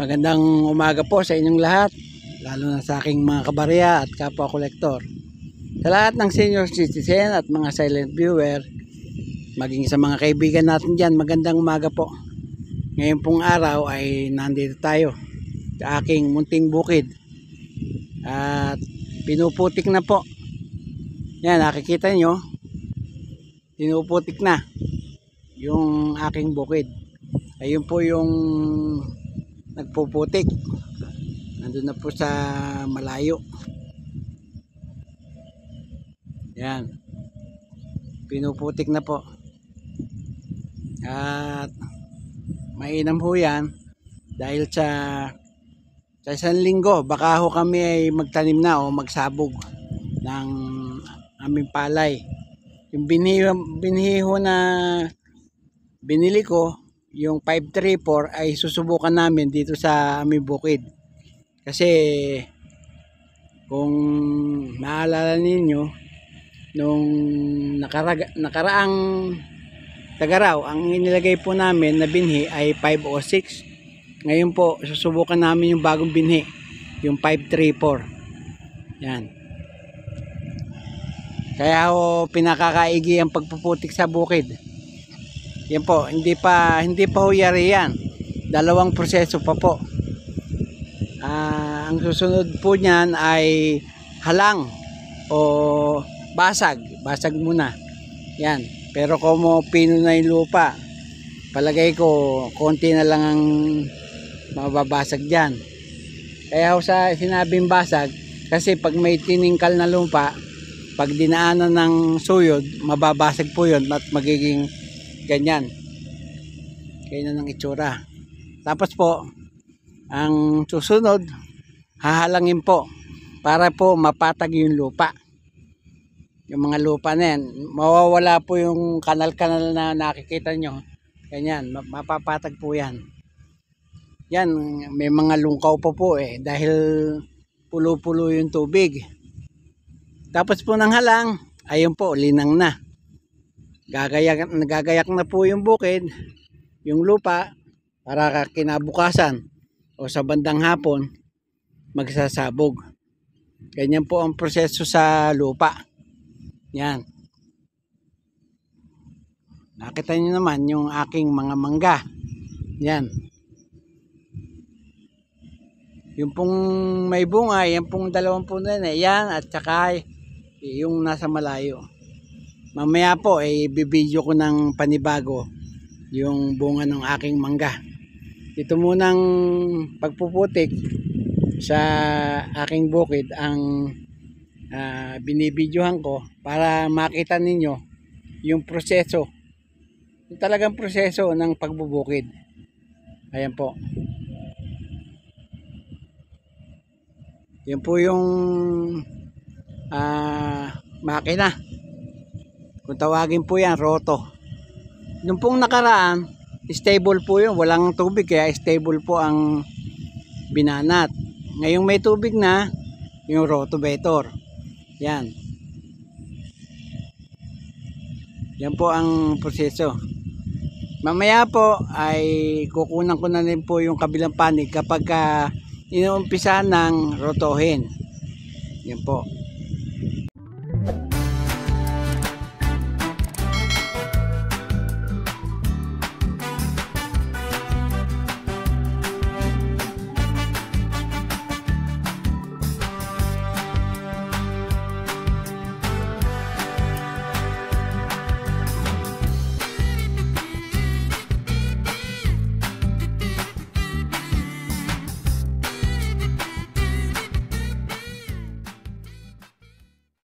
Magandang umaga po sa inyong lahat, lalo na sa aking mga kabarya at kapwa kolektor. Sa lahat ng senior citizen at mga silent viewer, maging sa mga kaibigan natin dyan, magandang umaga po. Ngayon pong araw ay nandito tayo sa aking munting bukid at pinuputik na po. Yan, nakikita nyo, pinuputik na yung aking bukid. Ayun po yung nagpuputik, nandun na po sa malayo. Yan, pinuputik na po at mainam ho yan dahil sa isang linggo baka ho kami ay magtanim na o magsabog ng aming palay. Yung binhi ho na binili ko, yung 534 ay susubukan namin dito sa aming bukid. Kasi kung maalala ninyo, nung nakaraang tagaraw, ang inilagay po namin na binhi ay 506. Ngayon po, susubukan namin yung bagong binhi, yung 534. Yan. Kaya ho pinakakaigi ang pagpuputik sa bukid. Yan po, hindi pa ho yari yan. Dalawang proseso pa po. Ang susunod po niyan ay halang o basag muna. Yan. Pero kung pino na yung lupa, palagay ko konti na lang ang mababasag diyan. Kaya ho sa sinabing basag, kasi pag may tiningkal na lupa, pag dinaanan ng suyod, mababasag po yun at magiging ganyan. Kaya na ng itsura. Tapos po, ang susunod, hahalangin po para po mapatag yung lupa. Yung mga lupa na yan, mawawala po yung kanal-kanal na nakikita nyo. Ganyan, mapapatag po yan. Yan, may mga lungkaw po dahil pulo-pulo yung tubig. Tapos po ng halang, ayun po, linang na. Gagayak na po yung bukid, yung lupa, para kinabukasan o sa bandang hapon magsasabog. Ganyan po ang proseso sa lupa. Yan. Nakita nyo naman yung aking mga mangga. Yan. Yung pong may bunga, yan pong dalawang puno na yan at saka yung nasa malayo. Mamaya po ay bibidyo ko ng panibago yung bunga ng aking mangga. Ito munang pagpuputik sa aking bukid ang binibidyohan ko para makita ninyo yung proseso, yung talagang proseso ng pagbubukid. Ayan po. Yan po yung makina. Kung tawagin po yan, roto. Nung pong nakaraan, stable po yun. Walang tubig kaya stable po ang binanat. Ngayong may tubig na, yung rotovator. Yan. Yan po ang proseso. Mamaya po ay kukunan ko na rin po yung kabilang panig kapag inuumpisa ng rotohin. Yan po.